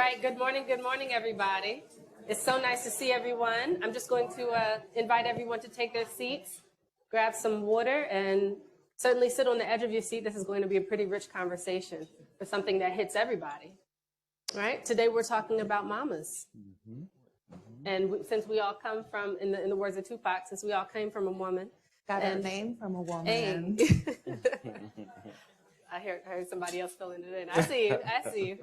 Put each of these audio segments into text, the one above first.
right, good morning, everybody. It's so nice to see everyone. I'm just going to invite everyone to take their seats, grab some water, and certainly sit on the edge of your seat. This is going to be a pretty rich conversation for something that hits everybody. All right, today we're talking about mamas. And since we all come from, in the words of Tupac, since we all came from a woman. Got our name from a woman. Hey. I heard somebody else filling it in. I see you.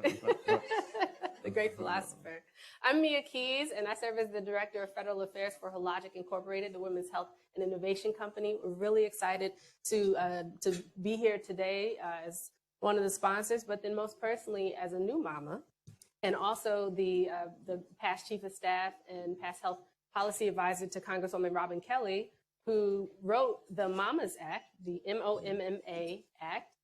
The great philosopher. I'm Mia Keys, and I serve as the Director of Federal Affairs for Hologic Incorporated, the Women's Health and Innovation Company. We're really excited to be here today as one of the sponsors, but then most personally as a new mama, and also the past Chief of Staff and past Health Policy Advisor to Congresswoman Robin Kelly, who wrote the MOMMAS Act, the MOMMA Act.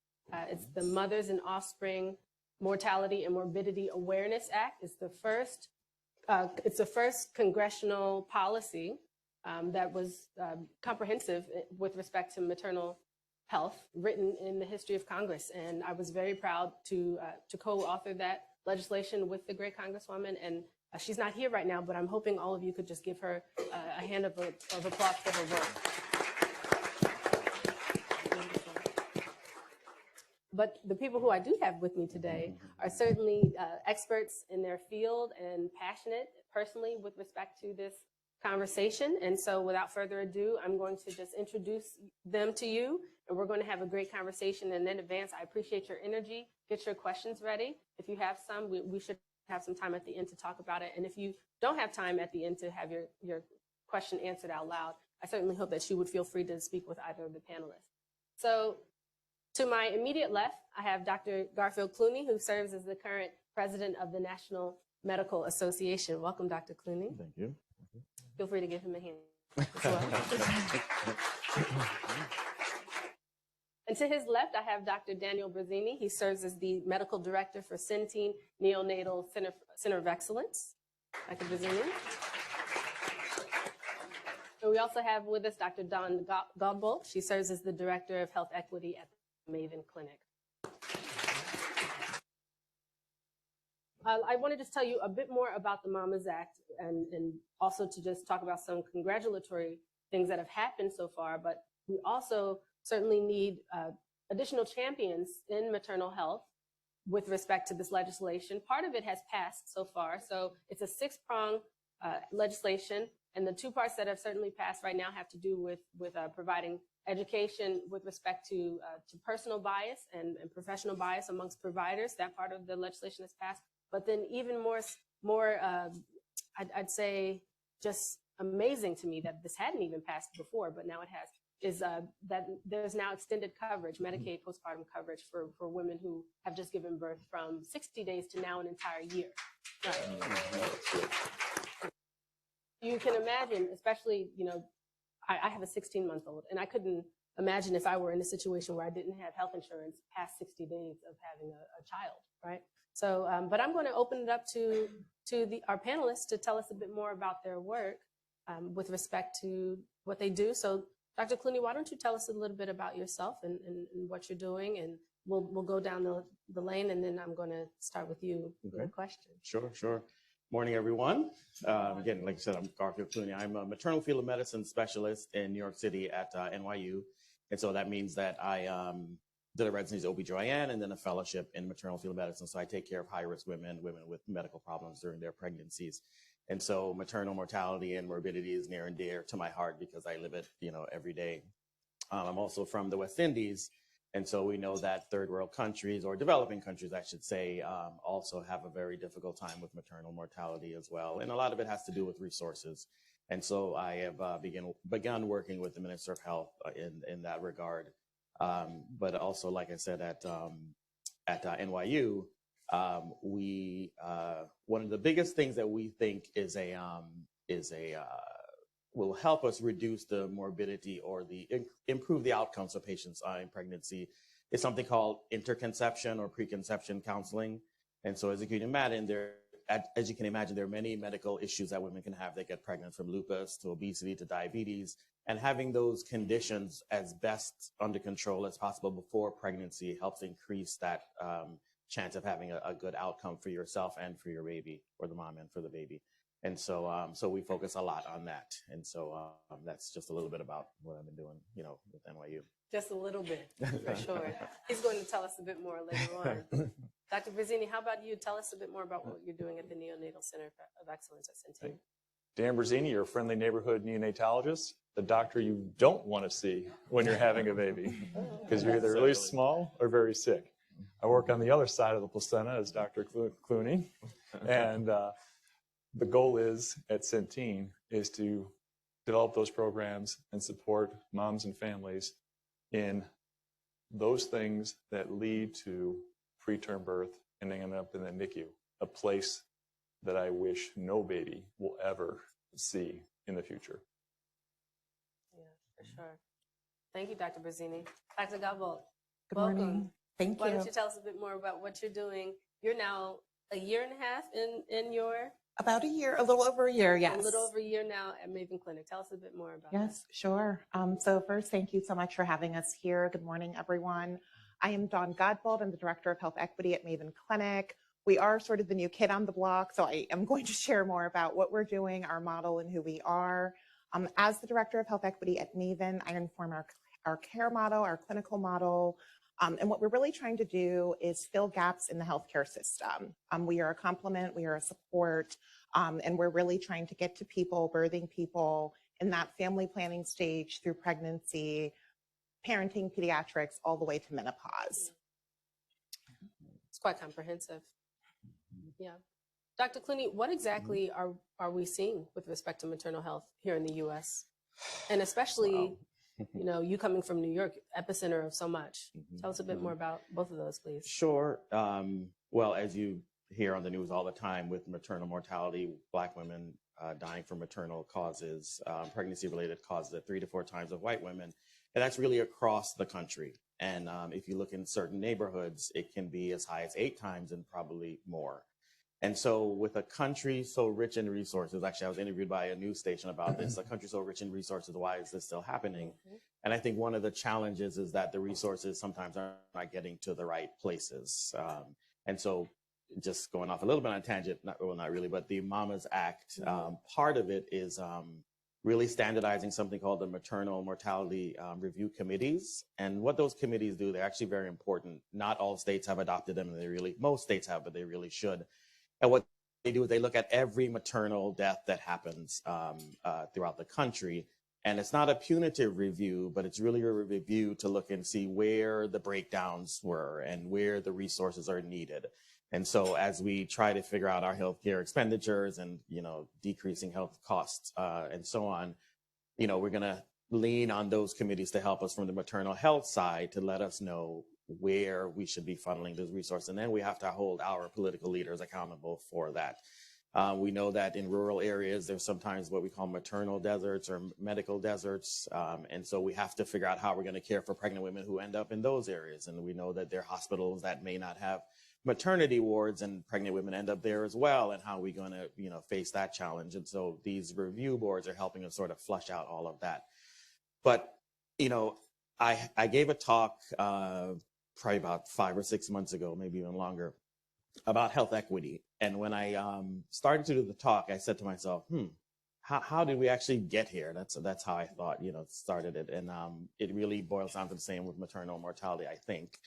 It's the Mothers and Offspring Mortality and Morbidity Awareness Act. It's the first congressional policy that was comprehensive with respect to maternal health, written in the history of Congress. And I was very proud to co-author that legislation with the great Congresswoman. And she's not here right now, but I'm hoping all of you could just give her a hand of applause for her work. But the people who I do have with me today are certainly experts in their field and passionate personally with respect to this conversation. And so without further ado, I'm going to just introduce them to you, and we're going to have a great conversation. And in advance, I appreciate your energy. Get your questions ready. If you have some, we should have some time at the end to talk about it. And if you don't have time at the end to have your question answered out loud, I certainly hope that you would feel free to speak with either of the panelists. So to my immediate left, I have Dr. Garfield Clooney, who serves as the current president of the National Medical Association. Welcome, Dr. Clooney. Thank you. Feel free to give him a hand as well. And to his left, I have Dr. Daniel Brazzini. He serves as the medical director for Centene Neonatal Center of Excellence. Dr. Brazzini. And we also have with us Dr. Dawn Godbolt. She serves as the director of health equity at the Maven Clinic. I want to just tell you a bit more about the MOMMAS Act and also to just talk about some congratulatory things that have happened so far, but we also certainly need additional champions in maternal health with respect to this legislation. Part of it has passed so far, so it's a six-prong legislation, and the two parts that have certainly passed right now have to do with providing education with respect to personal bias and professional bias amongst providers. That part of the legislation has passed. But then even more, I'd say just amazing to me that this hadn't even passed before, but now it has, is that there's now extended coverage, Medicaid postpartum coverage for women who have just given birth from 60 days to now an entire year. Right. You can imagine, especially, I have a 16-month-old, and I couldn't imagine if I were in a situation where I didn't have health insurance past 60 days of having a child, right? So, but I'm going to open it up to our panelists to tell us a bit more about their work with respect to what they do. So, Dr. Clooney, why don't you tell us a little bit about yourself and what you're doing, and we'll go down the lane, and then I'm going to start with you with a question. Sure. Morning, everyone. Again, like I said, I'm Garfield Clooney. I'm a maternal field of medicine specialist in New York City at NYU. And so that means that I did a residency as OBGYN and then a fellowship in maternal field of medicine. So I take care of high-risk women with medical problems during their pregnancies. And so maternal mortality and morbidity is near and dear to my heart because I live it, every day. I'm also from the West Indies. And so we know that third world countries, or developing countries, I should say, also have a very difficult time with maternal mortality as well. And a lot of it has to do with resources. And so I have begun working with the Minister of Health in that regard. But also, like I said, at NYU, one of the biggest things that we think will help us reduce the morbidity or improve the outcomes of patients in pregnancy is something called interconception or preconception counseling. And so, as you can imagine, there are many medical issues that women can have. They get pregnant, from lupus to obesity to diabetes, and having those conditions as best under control as possible before pregnancy helps increase that chance of having a good outcome for yourself and for your baby, or the mom and for the baby. And so, so we focus a lot on that. And so that's just a little bit about what I've been doing, with NYU. Just a little bit, for sure. He's going to tell us a bit more later on. Dr. Brazzini, how about you? Tell us a bit more about what you're doing at the Neonatal Center of Excellence at Centene. Dan Brazzini, your friendly neighborhood neonatologist, the doctor you don't want to see when you're having a baby, because you're either really small or very sick. I work on the other side of the placenta as Dr. Clooney, and the goal is at Centene is to develop those programs and support moms and families in those things that lead to preterm birth and ending up in the NICU, a place that I wish no baby will ever see in the future. Yeah, for sure. Thank you, Dr. Brazzini. Dr. Gabalt, Good welcome. morning. Thank Why you. don't you tell us a bit more about what you're doing? You're now a year and a half in your... About a year, a little over a year, yes. A little over a year now at Maven Clinic. Tell us a bit more about Yes, sure. So first, thank you so much for having us here. Good morning, everyone. I am Dawn Godbold. I'm the Director of Health Equity at Maven Clinic. We are sort of the new kid on the block, so I am going to share more about what we're doing, our model, and who we are. As the Director of Health Equity at Maven, I inform our care model, our clinical model, and what we're really trying to do is fill gaps in the healthcare system. We are a complement, we are a support, and we're really trying to get to people, birthing people in that family planning stage through pregnancy, parenting, pediatrics, all the way to menopause. It's quite comprehensive. Yeah. Dr. Clooney, what exactly are we seeing with respect to maternal health here in the U.S.? And especially, you coming from New York, epicenter of so much. Tell us a bit more about both of those, please. Sure. Well, as you hear on the news all the time with maternal mortality, Black women dying from maternal causes, pregnancy-related causes at 3 to 4 times of white women. And that's really across the country. And if you look in certain neighborhoods, it can be as high as 8 times and probably more. And so with a country so rich in resources, actually, I was interviewed by a news station about this, a country so rich in resources, why is this still happening? And I think one of the challenges is that the resources sometimes are not getting to the right places. And so just going off a little bit on a tangent, not really, but the MOMMAS Act, part of it is really standardizing something called the maternal mortality review committees. And what those committees do, they're actually very important. Not all states have adopted them, and most states have, but they really should. And what they do is they look at every maternal death that happens throughout the country. And it's not a punitive review, but it's really a review to look and see where the breakdowns were and where the resources are needed. And so as we try to figure out our healthcare expenditures and, decreasing health costs and so on, we're going to lean on those committees to help us from the maternal health side to let us know where we should be funneling those resources. And then we have to hold our political leaders accountable for that. We know that in rural areas, there's sometimes what we call maternal deserts or medical deserts. And so we have to figure out how we're going to care for pregnant women who end up in those areas. And we know that there are hospitals that may not have maternity wards and pregnant women end up there as well. And how are we going to, face that challenge? And so these review boards are helping us sort of flush out all of that. But, I gave a talk probably about 5 or 6 months ago, maybe even longer, about health equity. And when I started to do the talk, I said to myself, how did we actually get here? That's how I thought, started it. And it really boils down to the same with maternal mortality, I think.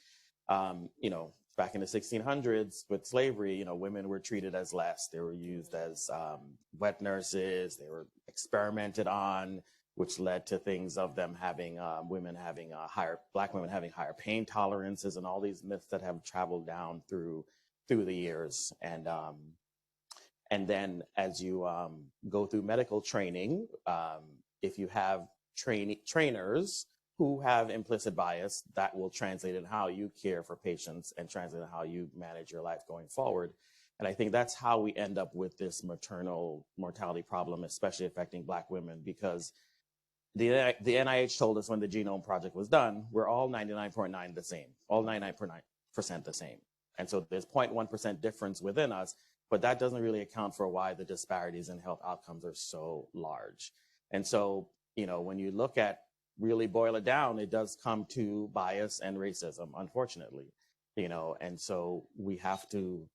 Back in the 1600s with slavery, women were treated as less. They were used as wet nurses. They were experimented on, which led to things of them having Black women having higher pain tolerances, and all these myths that have traveled down through the years. And then as you go through medical training, if you have trainers who have implicit bias, that will translate in how you care for patients and translate in how you manage your life going forward. And I think that's how we end up with this maternal mortality problem, especially affecting Black women, because the NIH told us when the Genome Project was done, we're all 99.9% the same, all 99% the same. And so there's 0.1% difference within us, but that doesn't really account for why the disparities in health outcomes are so large. And so, when you look at really boil it down, it does come to bias and racism, unfortunately. and so we have to,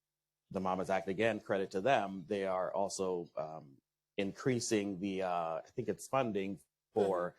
the MOMMAS Act, again, credit to them, they are also increasing the, I think it's funding for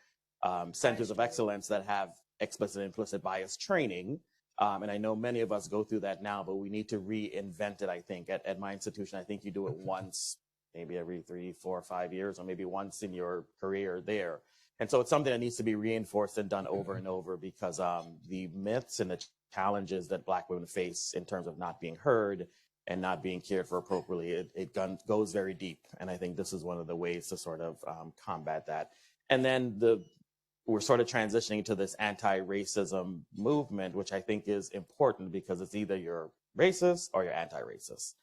centers of excellence that have explicit and implicit bias training. And I know many of us go through that now, but we need to reinvent it, I think. At my institution, I think you do it once, maybe every 3, 4, 5 years, or maybe once in your career there. And so it's something that needs to be reinforced and done over and over, because the myths and the challenges that Black women face in terms of not being heard and not being cared for appropriately, it goes very deep. And I think this is one of the ways to sort of combat that. And then we're sort of transitioning to this anti-racism movement, which I think is important, because it's either you're racist or you're anti-racist.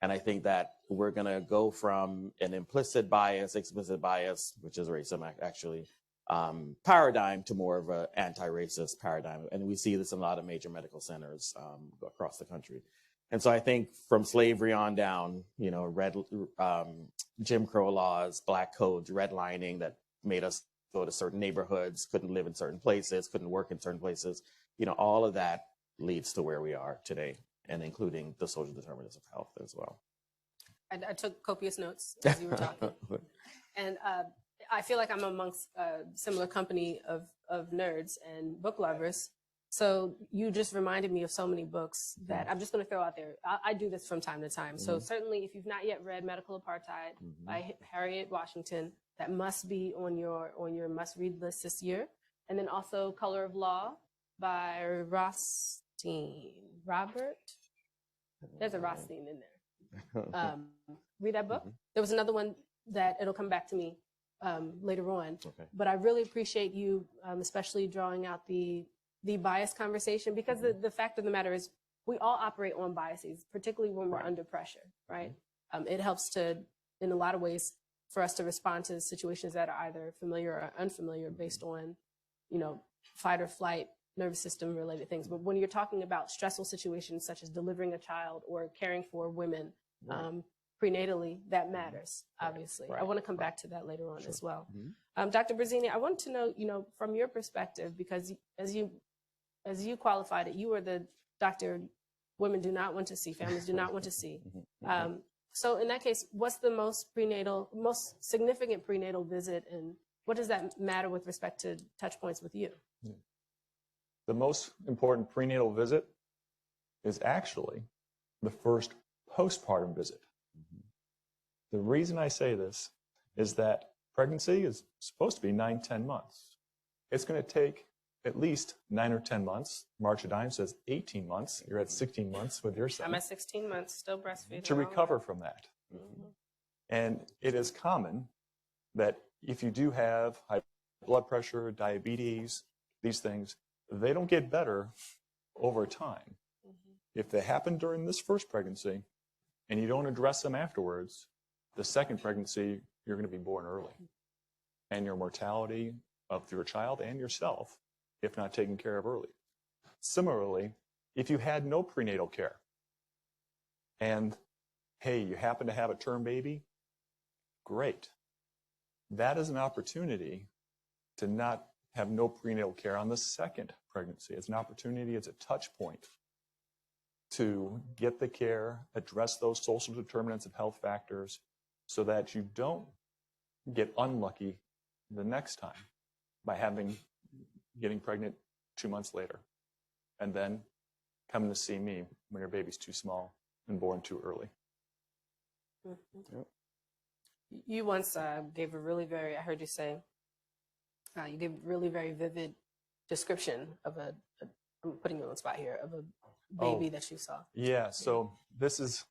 And I think that we're going to go from an implicit bias, explicit bias, which is racism actually, paradigm to more of an anti-racist paradigm. And we see this in a lot of major medical centers across the country. And so I think from slavery on down, Jim Crow laws, Black codes, redlining that made us go to certain neighborhoods, couldn't live in certain places, couldn't work in certain places, all of that leads to where we are today, and including the social determinants of health as well. I took copious notes as you were talking. And I feel like I'm amongst a similar company of nerds and book lovers. So you just reminded me of so many books that I'm just going to throw out there. I do this from time to time. So certainly, if you've not yet read Medical Apartheid by Harriet Washington, that must be on your must-read list this year. And then also Color of Law by Rothstein. Robert? There's a Rothstein in there. Read that book. There was another one that it'll come back to me later on. Okay. But I really appreciate you, especially drawing out the bias conversation, because the fact of the matter is we all operate on biases, particularly when we're under pressure, right? It helps to, in a lot of ways, for us to respond to situations that are either familiar or unfamiliar based on, fight or flight, nervous system related things. But when you're talking about stressful situations such as delivering a child or caring for women prenatally, that matters, obviously. I want to come back to that later on as well. Dr. Brazzini, I want to know, from your perspective, because as you qualified it, you were the doctor women do not want to see, families do not want to see. So in that case, what's the most significant prenatal visit, and what does that matter with respect to touch points with you? The most important prenatal visit is actually the first postpartum visit. The reason I say this is that pregnancy is supposed to be 9-10 months. It's going to take at least 9 or 10 months. Marcia Dime says 18 months. You're at 16 months with your son. I'm at 16 months, still breastfeeding. To recover from that. And it is common that if you do have high blood pressure, diabetes, these things, they don't get better over time. If they happen during this first pregnancy and you don't address them afterwards, the second pregnancy, you're going to be born early. And your mortality of your child and yourself, if not taken care of early. Similarly, if you had no prenatal care and, hey, you happen to have a term baby, great. That is an opportunity to not have no prenatal care on the second pregnancy. It's an opportunity, it's a touch point to get the care, address those social determinants of health factors so that you don't get unlucky the next time by getting pregnant 2 months later and then coming to see me when your baby's too small and born too early. You once gave a really very, I heard you say, you gave a really very vivid description of I'm putting you on the spot here, of a baby that you saw. Yeah, so this is,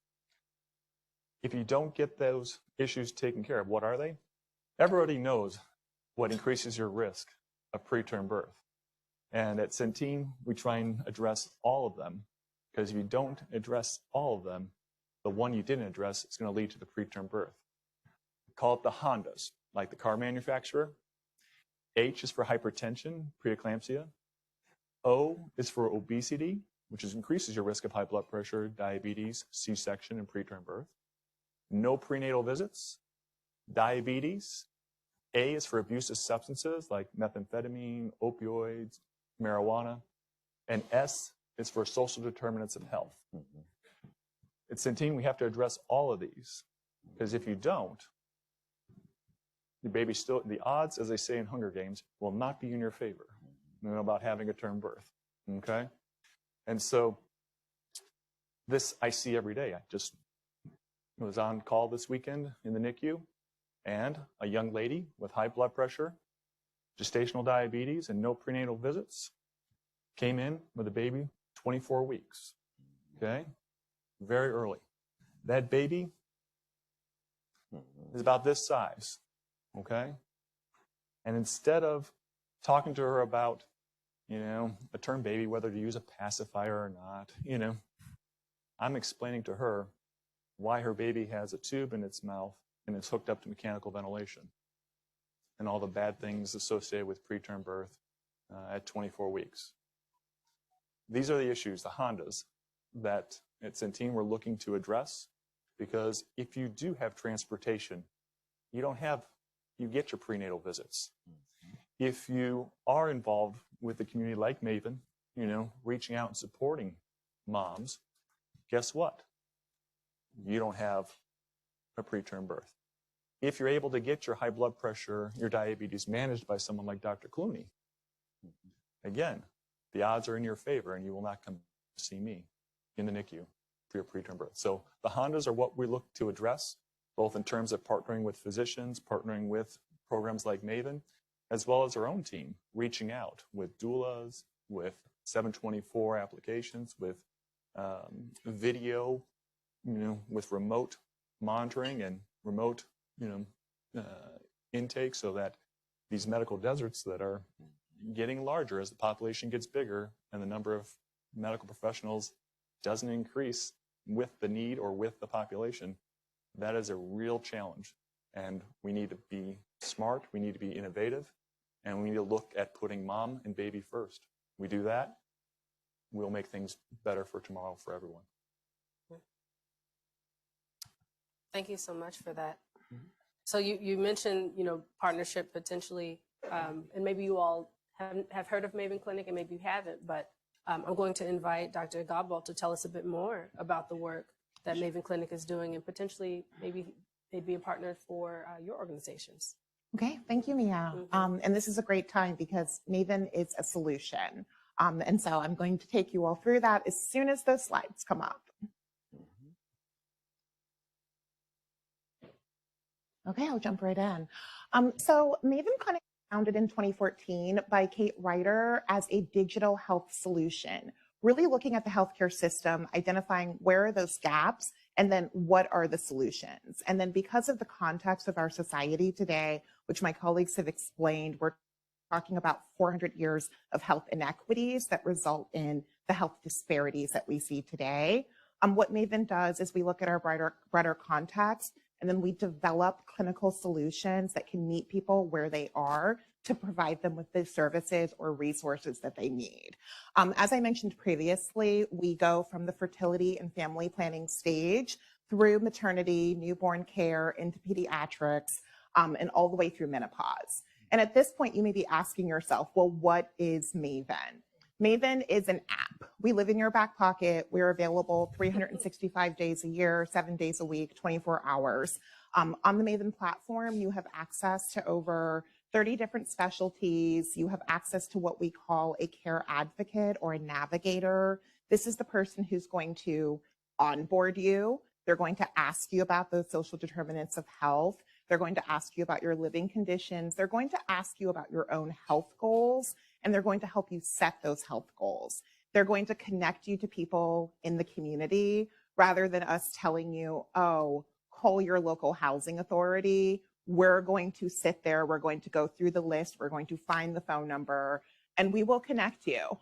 if you don't get those issues taken care of, what are they? Everybody knows what increases your risk of preterm birth. And at Centene, we try and address all of them, because if you don't address all of them, the one you didn't address is going to lead to the preterm birth. We call it the Hondas, like the car manufacturer. H is for hypertension, preeclampsia. O is for obesity, which increases your risk of high blood pressure, diabetes, C-section, and preterm birth. No prenatal visits. Diabetes. A is for abusive substances like methamphetamine, opioids, marijuana. And S It's for social determinants of health. At Centene, we have to address all of these, because if you don't, the odds, as they say in Hunger Games, will not be in your favor, about having a term birth, okay? And so this I see every day. I just was on call this weekend in the NICU, and a young lady with high blood pressure, gestational diabetes, and no prenatal visits came in with a baby 24 weeks, okay? Very early. That baby is about this size, okay? And instead of talking to her about, a term baby, whether to use a pacifier or not, I'm explaining to her why her baby has a tube in its mouth and it's hooked up to mechanical ventilation and all the bad things associated with preterm birth at 24 weeks. These are the issues, the Hondas, that at Centene we're looking to address, because if you do have transportation, you get your prenatal visits. If you are involved with a community like Maven, reaching out and supporting moms, guess what? You don't have a preterm birth. If you're able to get your high blood pressure, your diabetes managed by someone like Dr. Clooney, again, the odds are in your favor and you will not come see me in the NICU for your preterm birth. So the Hondas are what we look to address, both in terms of partnering with physicians, partnering with programs like Maven, as well as our own team, reaching out with doulas, with 724 applications, with video, with remote monitoring and remote, intake, so that these medical deserts that are getting larger as the population gets bigger and the number of medical professionals doesn't increase with the need or with the population, that is a real challenge. And we need to be smart, we need to be innovative, and we need to look at putting mom and baby first. We do that, we'll make things better for tomorrow for everyone. Thank you so much for that. So you mentioned, partnership potentially, and maybe you all have heard of Maven Clinic and maybe you haven't, but I'm going to invite Dr. Godbolt to tell us a bit more about the work that Maven Clinic is doing, and potentially maybe they'd be a partner for your organizations. Okay, thank you, Mia. And this is a great time because Maven is a solution. And so I'm going to take you all through that as soon as those slides come up. Okay, I'll jump right in. So Maven Clinic was founded in 2014 by Kate Ryder as a digital health solution, really looking at the healthcare system, identifying where are those gaps, and then what are the solutions. And then because of the context of our society today, which my colleagues have explained, we're talking about 400 years of health inequities that result in the health disparities that we see today. What Maven does is we look at our broader context, and then we develop clinical solutions that can meet people where they are to provide them with the services or resources that they need. As I mentioned previously, we go from the fertility and family planning stage through maternity, newborn care, into pediatrics, and all the way through menopause. And at this point, you may be asking yourself, well, what is Maven? Maven is an app. We live in your back pocket. We're available 365 days a year, 7 days a week, 24 hours. On the Maven platform, you have access to over 30 different specialties. You have access to what we call a care advocate or a navigator. This is the person who's going to onboard you. They're going to ask you about those social determinants of health. They're going to ask you about your living conditions. They're going to ask you about your own health goals, and they're going to help you set those health goals. They're going to connect you to people in the community rather than us telling you, oh, call your local housing authority. We're going to sit there. We're going to go through the list. We're going to find the phone number, and we will connect you.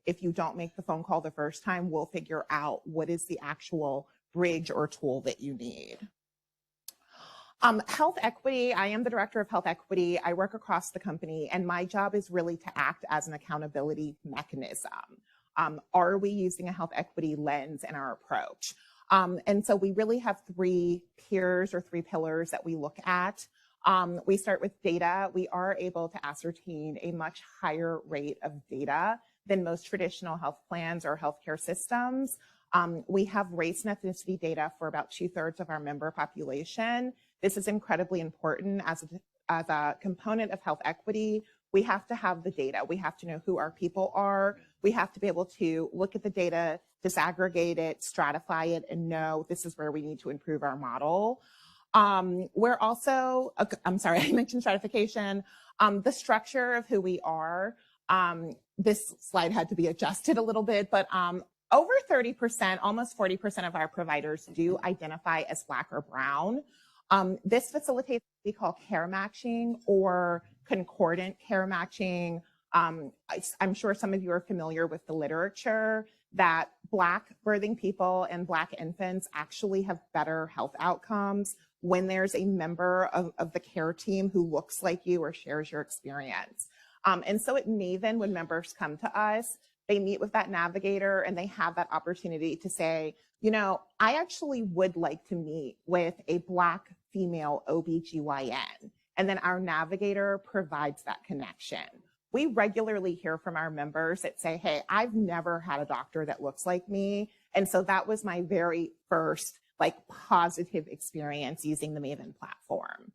If you don't make the phone call the first time, we'll figure out what is the actual bridge or tool that you need. Health equity, I am the director of health equity. I work across the company, and my job is really to act as an accountability mechanism. Are we using a health equity lens in our approach? And so we really have three pillars that we look at. We start with data. We are able to ascertain a much higher rate of data than most traditional health plans or healthcare systems. We have race and ethnicity data for about 2/3 of our member population. This is incredibly important as a component of health equity. We have to have the data. We have to know who our people are. We have to be able to look at the data, disaggregate it, stratify it, and know this is where we need to improve our model. We're also, I'm sorry, I mentioned stratification. The structure of who we are, this slide had to be adjusted a little bit, but over 30%, almost 40% of our providers do identify as Black or Brown. This facilitates what we call care matching or concordant care matching. I'm sure some of you are familiar with the literature that Black birthing people and Black infants actually have better health outcomes when there's a member of the care team who looks like you or shares your experience. And so at Maven, when members come to us, they meet with that navigator and they have that opportunity to say, you know, I actually would like to meet with a Black female OBGYN. And then our navigator provides that connection. We regularly hear from our members that say, hey, I've never had a doctor that looks like me. And so that was my very first positive experience using the Maven platform.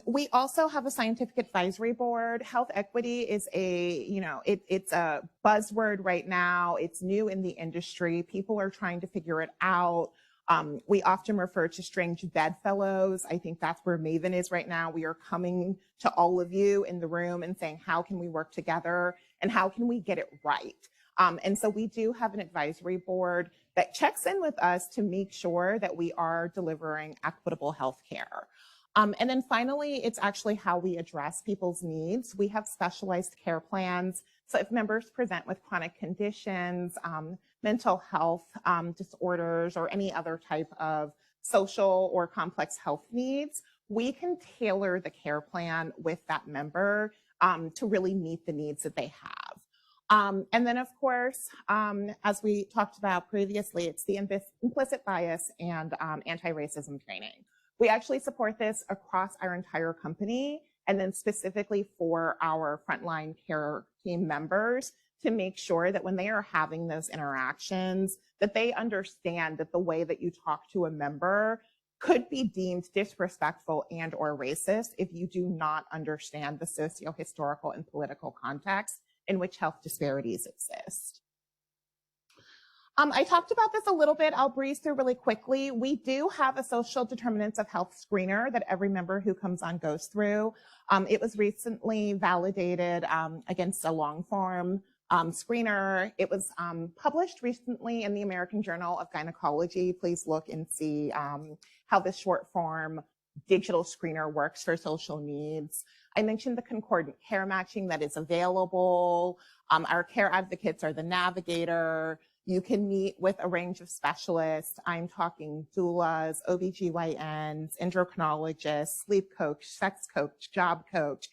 We also have a scientific advisory board. Health equity is it's a buzzword right now. It's new in the industry. People are trying to figure it out. We often refer to strange bedfellows. I think that's where Maven is right now. We are coming to all of you in the room and saying, how can we work together and how can we get it right? And so we do have an advisory board that checks in with us to make sure that we are delivering equitable healthcare. And then finally, it's actually how we address people's needs. We have specialized care plans. So if members present with chronic conditions, mental health disorders, or any other type of social or complex health needs, we can tailor the care plan with that member to really meet the needs that they have. And then, of course, as we talked about previously, it's the implicit bias and anti-racism training. We actually support this across our entire company, and then specifically for our frontline care team members to make sure that when they are having those interactions, that they understand that the way that you talk to a member could be deemed disrespectful and or racist if you do not understand the socio-historical and political context in which health disparities exist. I talked about this a little bit. I'll breeze through really quickly. We do have a social determinants of health screener that every member who comes on goes through. It was recently validated against a long form screener. It was published recently in the American Journal of Gynecology. Please look and see how this short form digital screener works for social needs. I mentioned the concordant care matching that is available. Our care advocates are the navigator. You can meet with a range of specialists. I'm talking doulas, OBGYNs, endocrinologists, sleep coach, sex coach, job coach.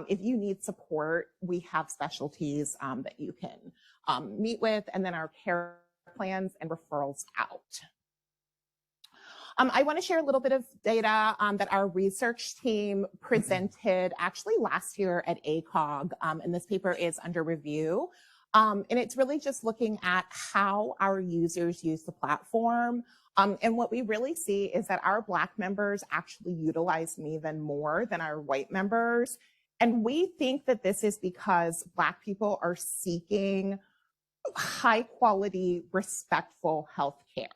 If you need support, we have specialties that you can meet with, and then our care plans and referrals out. I want to share a little bit of data that our research team presented actually last year at ACOG, and this paper is under review. And it's really just looking at how our users use the platform. And what we really see is that our Black members actually utilize Maven more than our white members. And we think that this is because Black people are seeking high quality, respectful healthcare.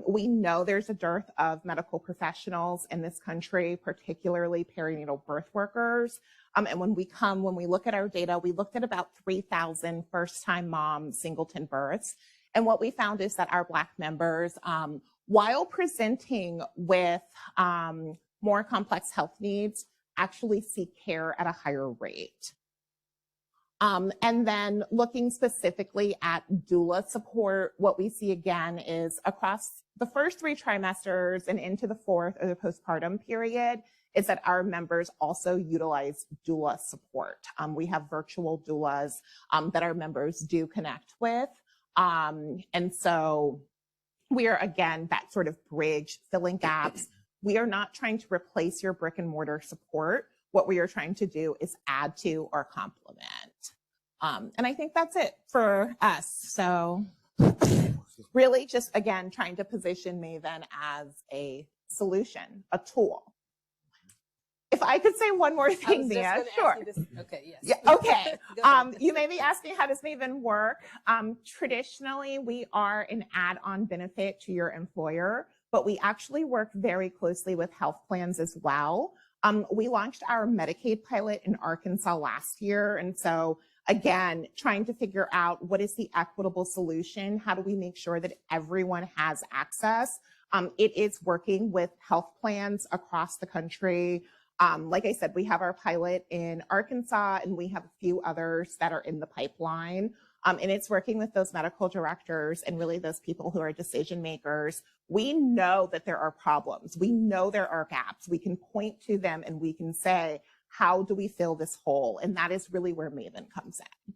We know there's a dearth of medical professionals in this country, particularly perinatal birth workers. And when we look at our data, we looked at about 3,000 first-time mom singleton births. And what we found is that our Black members, while presenting with more complex health needs, actually seek care at a higher rate. And then looking specifically at doula support, what we see again is across the first 3 trimesters and into the 4th or the postpartum period, is that our members also utilize doula support. We have virtual doulas that our members do connect with. And so we are, again, that sort of bridge, filling gaps. We are not trying to replace your brick and mortar support. What we are trying to do is add to or complement. And I think that's it for us. So really just, again, trying to position Maven as a solution, a tool. If I could say one more thing, Mia, sure. Okay, yes. Yeah, okay. You may be asking, how does Maven work? Traditionally, we are an add-on benefit to your employer, but we actually work very closely with health plans as well. We launched our Medicaid pilot in Arkansas last year. And so again, trying to figure out what is the equitable solution? How do we make sure that everyone has access? It is working with health plans across the country. Like I said, we have our pilot in Arkansas and we have a few others that are in the pipeline. And it's working with those medical directors and really those people who are decision makers. We know that there are problems. We know there are gaps. We can point to them and we can say, how do we fill this hole? And that is really where Maven comes in.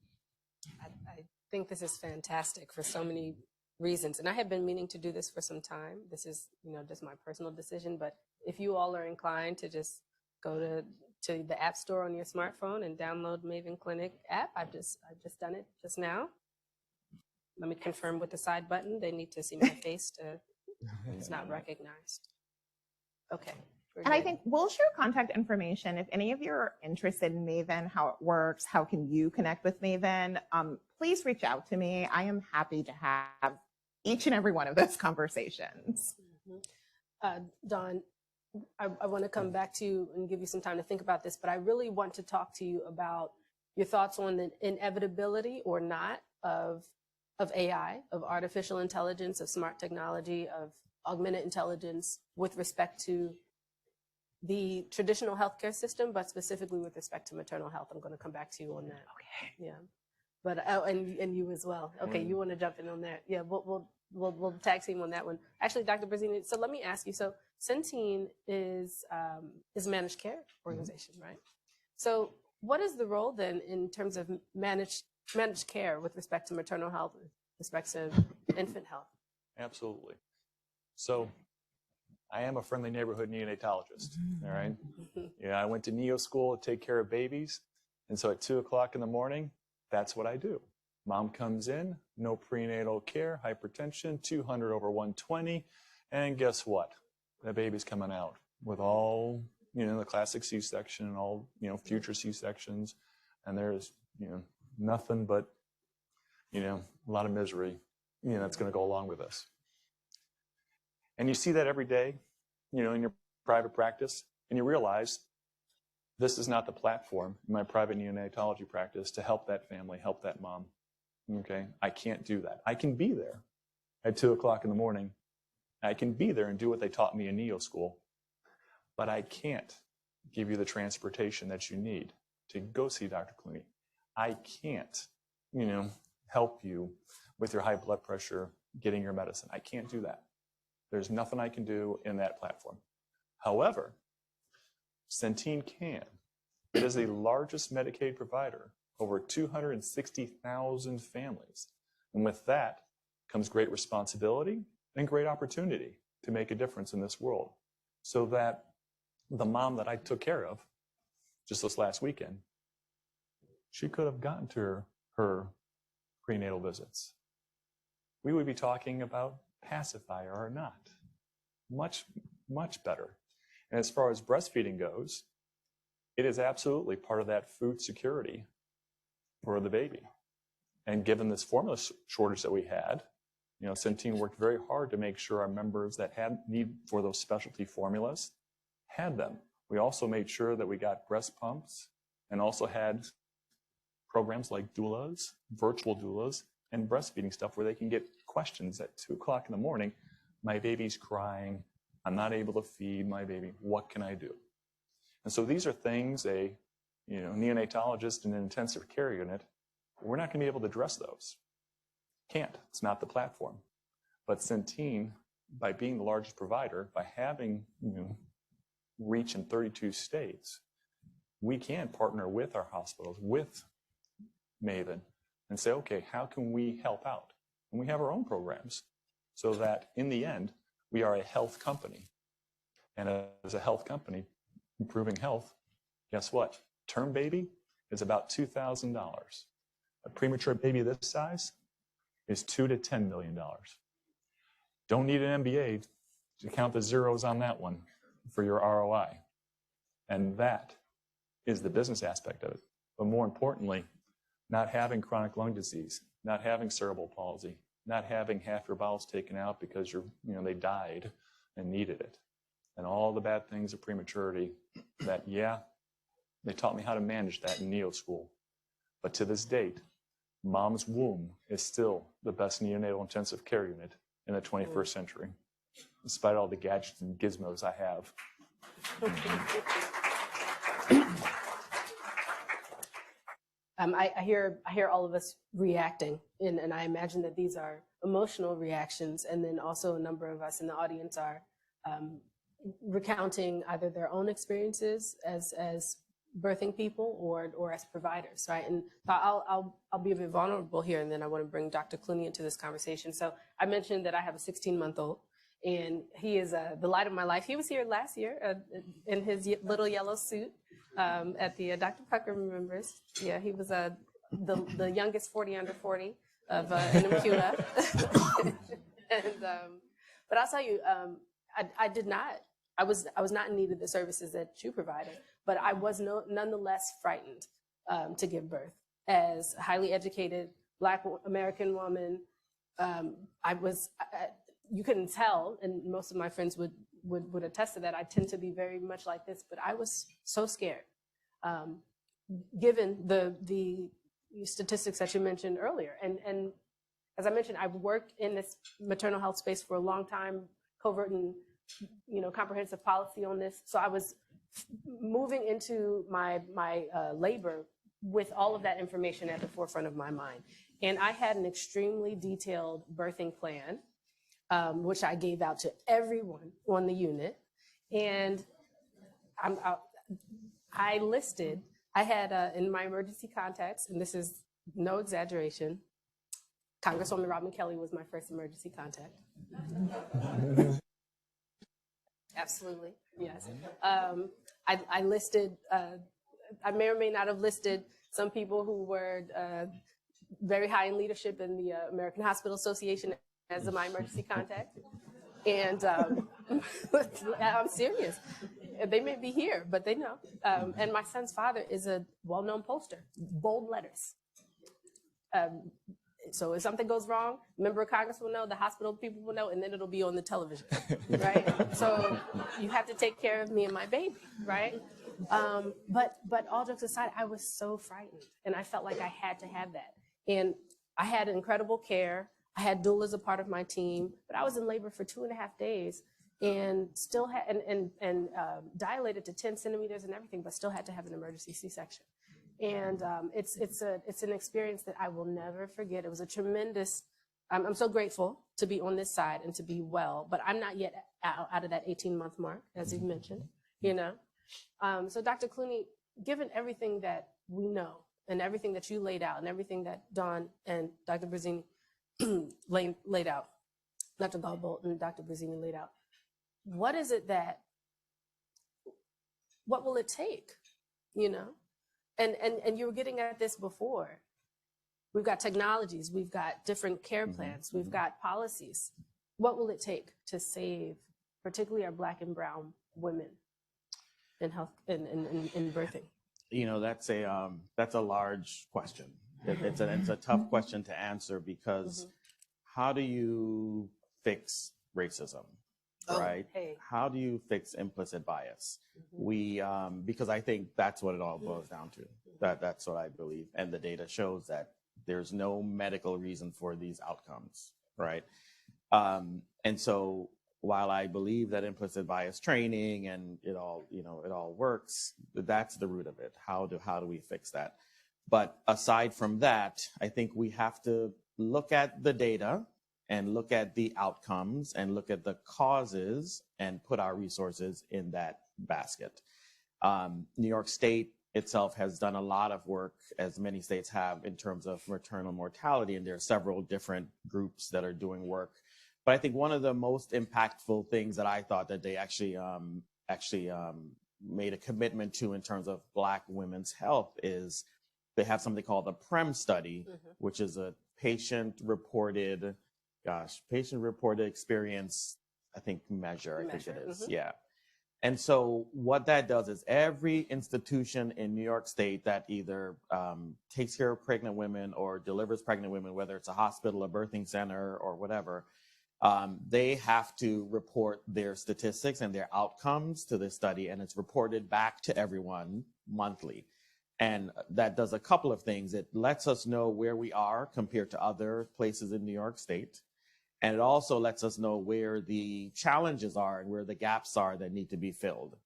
I think this is fantastic for so many reasons. And I have been meaning to do this for some time. This is, just my personal decision. But if you all are inclined to just go to the App Store on your smartphone and download Maven Clinic app. I've just done it just now. Let me confirm with the side button. They need to see my face to, it's not recognized. Okay. And I think we'll share contact information. If any of you are interested in Maven, how it works, how can you connect with Maven, please reach out to me. I am happy to have each and every one of those conversations. Mm-hmm. Dawn, I want to come back to you and give you some time to think about this, but I really want to talk to you about your thoughts on the inevitability or not of AI, of artificial intelligence, of smart technology, of augmented intelligence with respect to the traditional healthcare system, but specifically with respect to maternal health. I'm going to come back to you on that. Okay. Yeah. But, and you as well. Okay. You want to jump in on that? Yeah. We'll tag team on that one. Actually, Dr. Brazzini, so let me ask you, so Centene is a managed care organization, right? So what is the role then in terms of managed care with respect to maternal health, with respect to infant health? Absolutely. So I am a friendly neighborhood neonatologist, all right? Yeah, I went to neo school to take care of babies. And so at 2 o'clock in the morning, that's what I do. Mom comes in, no prenatal care, hypertension, 200/120. And guess what? The baby's coming out with all, the classic C-section and all, future C-sections. And there's, nothing but, a lot of misery, that's going to go along with this. And you see that every day, in your private practice, and you realize this is not the platform in my private neonatology practice to help that family, help that mom. Okay, I can't do that. I can be there at 2 o'clock in the morning. I can be there and do what they taught me in neo school, but I can't give you the transportation that you need to go see Dr. Clooney. I can't, help you with your high blood pressure, getting your medicine. I can't do that. There's nothing I can do in that platform. However, Centene can. It is the largest Medicaid provider, over 260,000 families. And with that comes great responsibility and great opportunity to make a difference in this world. So that the mom that I took care of just this last weekend, she could have gotten to her prenatal visits. We would be talking about pacifier or not. Much, much better. And as far as breastfeeding goes, it is absolutely part of that food security for the baby. And given this formula shortage that we had, Centene worked very hard to make sure our members that had need for those specialty formulas had them. We also made sure that we got breast pumps and also had programs like doulas, virtual doulas, and breastfeeding stuff where they can get questions at 2 o'clock in the morning. My baby's crying. I'm not able to feed my baby. What can I do? And so these are things a neonatologist in an intensive care unit, we're not going to be able to address those. Can't. It's not the platform. But Centene, by being the largest provider, by having reach in 32 states, we can partner with our hospitals, with Maven, and say, okay, how can we help out? And we have our own programs so that in the end, we are a health company. And as a health company, improving health, guess what? Term baby is about $2,000. A premature baby this size is $2 to $10 million. Don't need an MBA to count the zeros on that one for your ROI. And that is the business aspect of it. But more importantly, not having chronic lung disease, not having cerebral palsy, not having half your bowels taken out because they died and needed it. And all the bad things of prematurity that, yeah, they taught me how to manage that in neo school. But to this date, mom's womb is still the best neonatal intensive care unit in the 21st century, despite all the gadgets and gizmos I have. I hear all of us reacting, and I imagine that these are emotional reactions, and then also a number of us in the audience are recounting either their own experiences as birthing people or as providers, right? And I'll be a bit vulnerable here, and then I want to bring Dr. Clooney into this conversation. So I mentioned that I have a 16-month-old, and he is the light of my life. He was here last year in his little yellow suit at the Dr. Pucker remembers. Yeah, he was the youngest 40 under 40 of NMQF. But I'll tell you, I was not in need of the services that you provided, but I was nonetheless frightened to give birth. As a highly educated Black American woman, you couldn't tell, and most of my friends would attest to that. I tend to be very much like this, but I was so scared, given the statistics that you mentioned earlier. And as I mentioned, I've worked in this maternal health space for a long time, covert and comprehensive policy on this. So I was moving into my labor with all of that information at the forefront of my mind. And I had an extremely detailed birthing plan, which I gave out to everyone on the unit. And I had in my emergency contacts, and this is no exaggeration, Congresswoman Robin Kelly was my first emergency contact. Absolutely, yes. I listed, I may or may not have listed some people who were very high in leadership in the American Hospital Association as my emergency contact. And I'm serious. They may be here, but they know. And my son's father is a well-known pollster, bold letters. So if something goes wrong, member of Congress will know, the hospital people will know, and then it'll be on the television, right? So you have to take care of me and my baby, right? But all jokes aside, I was so frightened, and I felt like I had to have that. And I had incredible care. I had doulas as a part of my team, but I was in labor for 2.5 days and still had, and dilated to 10 centimeters and everything, but still had to have an emergency C-section. And it's an experience that I will never forget. It was a tremendous, I'm so grateful to be on this side and to be well, but I'm not yet out of that 18-month mark, as you've mentioned, So Dr. Clooney, given everything that we know and everything that you laid out and everything that Dawn and Dr. Brazzini laid out, Dr. Godbolt and Dr. Brazzini laid out, what will it take, And you were getting at this before. We've got technologies, we've got different care plans, we've got policies. What will it take to save, particularly our Black and Brown women in health, in birthing? That's a large question. It's a tough question to answer because how do you fix racism? Right? Hey. How do you fix implicit bias? Because I think that's what it all boils down to. That's what I believe. And the data shows that there's no medical reason for these outcomes, right? And so while I believe that implicit bias training and it all works, that's the root of it. How do we fix that? But aside from that, I think we have to look at the data and look at the outcomes and look at the causes and put our resources in that basket. New York State itself has done a lot of work, as many states have, in terms of maternal mortality, and there are several different groups that are doing work. But I think one of the most impactful things that I thought that they actually made a commitment to in terms of Black women's health is they have something called the PREM study, which is a patient-reported experience, I think, measure. I think it is. Yeah. And so what that does is every institution in New York State that either takes care of pregnant women or delivers pregnant women, whether it's a hospital, a birthing center, or whatever, they have to report their statistics and their outcomes to this study, and it's reported back to everyone monthly. And that does a couple of things. It lets us know where we are compared to other places in New York State. And it also lets us know where the challenges are and where the gaps are that need to be filled.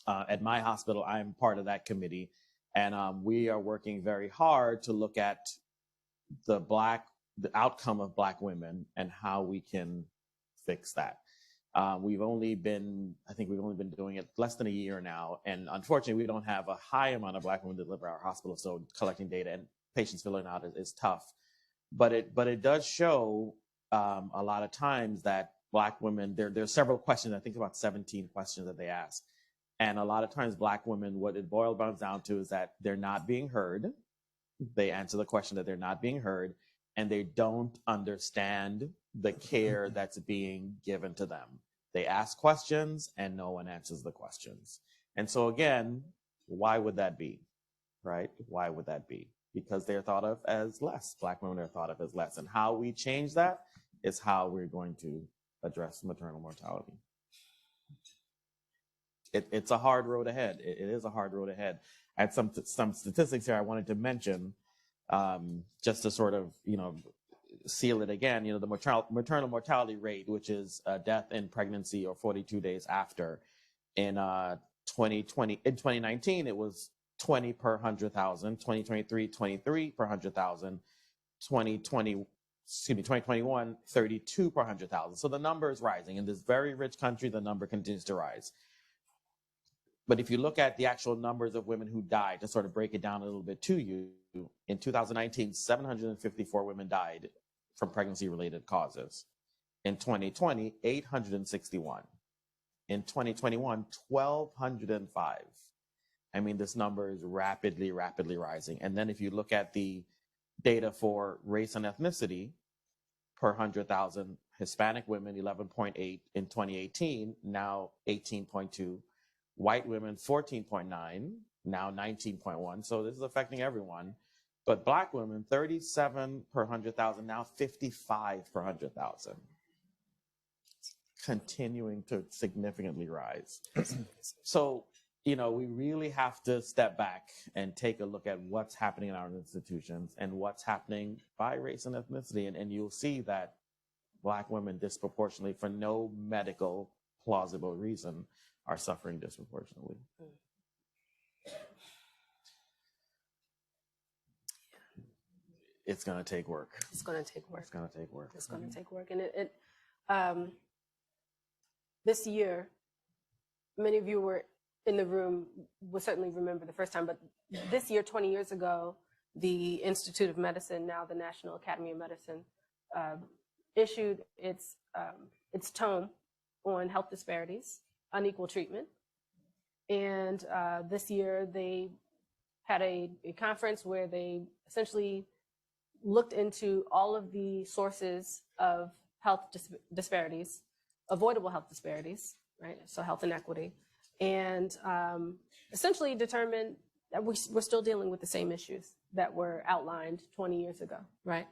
At my hospital, I'm part of that committee, and we are working very hard to look at the outcome of Black women and how we can fix that. We've only been doing it less than a year now, and unfortunately, we don't have a high amount of Black women to deliver our hospital, so collecting data and patients filling out is tough. But it does show a lot of times that Black women, there's several questions, I think about 17 questions that they ask. And a lot of times Black women, what it boils down to is that they're not being heard. They answer the question that they're not being heard, and they don't understand the care that's being given to them. They ask questions and no one answers the questions. And so again, why would that be, right? Why would that be? Because they're thought of as less. Black women are thought of as less. And how we change that is how we're going to address maternal mortality. It's a hard road ahead. It is a hard road ahead. I had some statistics here I wanted to mention, just to sort of, seal it again. The maternal mortality rate, which is death in pregnancy or 42 days after, in 2019, it was 20 per 100,000. 2023, 23 per 100,000. 2021, 32 per 100,000. So the number is rising. In this very rich country, the number continues to rise. But if you look at the actual numbers of women who died, to sort of break it down a little bit to you, in 2019, 754 women died from pregnancy-related causes. In 2020, 861. In 2021, 1,205. I mean, this number is rapidly rising. And then if you look at the data for race and ethnicity per 100,000, Hispanic women, 11.8 in 2018, now 18.2. White women, 14.9, now 19.1. So this is affecting everyone. But Black women, 37 per 100,000, now 55 per 100,000. Continuing to significantly rise. So, we really have to step back and take a look at what's happening in our institutions and what's happening by race and ethnicity. And you'll see that Black women disproportionately, for no medical plausible reason, are suffering disproportionately. It's going to take work. It's going to take work. It's going to take work. It's going to take work. And this year, many of you were in the room, will certainly remember the first time, but this year, 20 years ago, the Institute of Medicine, now the National Academy of Medicine, issued its tome on health disparities, unequal treatment. And this year they had a conference where they essentially looked into all of the sources of health disparities, avoidable health disparities, right? So health inequity, and essentially determined that we're still dealing with the same issues that were outlined 20 years ago, right?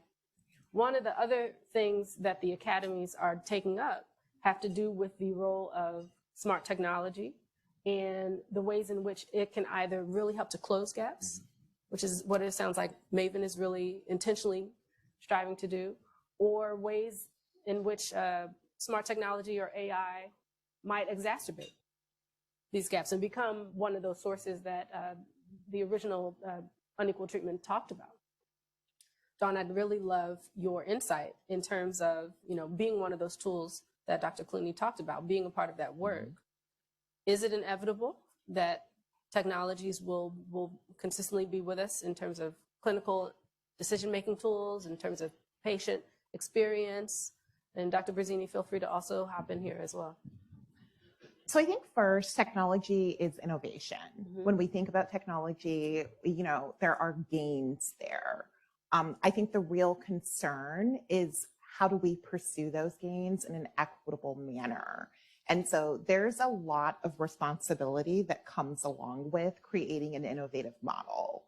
One of the other things that the academies are taking up have to do with the role of smart technology and the ways in which it can either really help to close gaps, which is what it sounds like Maven is really intentionally striving to do, or ways in which smart technology or AI might exacerbate these gaps and become one of those sources that the original unequal treatment talked about. Dawn, I'd really love your insight in terms of, being one of those tools that Dr. Clooney talked about, being a part of that work. Is it inevitable that technologies will consistently be with us in terms of clinical decision-making tools, in terms of patient experience? And Dr. Brazzini, feel free to also hop in here as well. So I think first, technology is innovation. Mhm. When we think about technology, there are gains there. I think the real concern is how do we pursue those gains in an equitable manner? And so there's a lot of responsibility that comes along with creating an innovative model.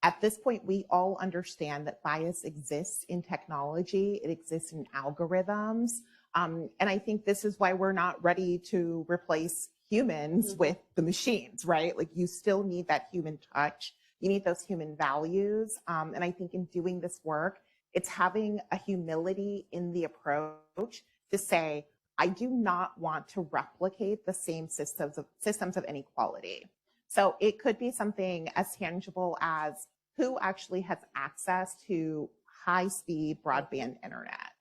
At this point, we all understand that bias exists in technology. It exists in algorithms. And I think this is why we're not ready to replace humans with the machines, right? Like you still need that human touch. You need those human values. And I think in doing this work, it's having a humility in the approach to say, I do not want to replicate the same systems of inequality. So it could be something as tangible as who actually has access to high-speed broadband internet.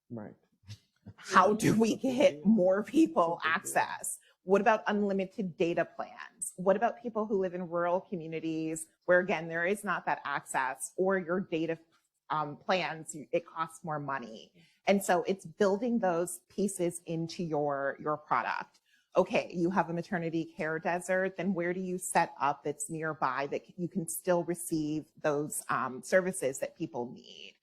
Right. How do we get more people access? What about unlimited data plans? What about people who live in rural communities where, again, there is not that access, or your data plans, it costs more money. And so it's building those pieces into your product. Okay, you have a maternity care desert, then where do you set up that's nearby that you can still receive those services that people need?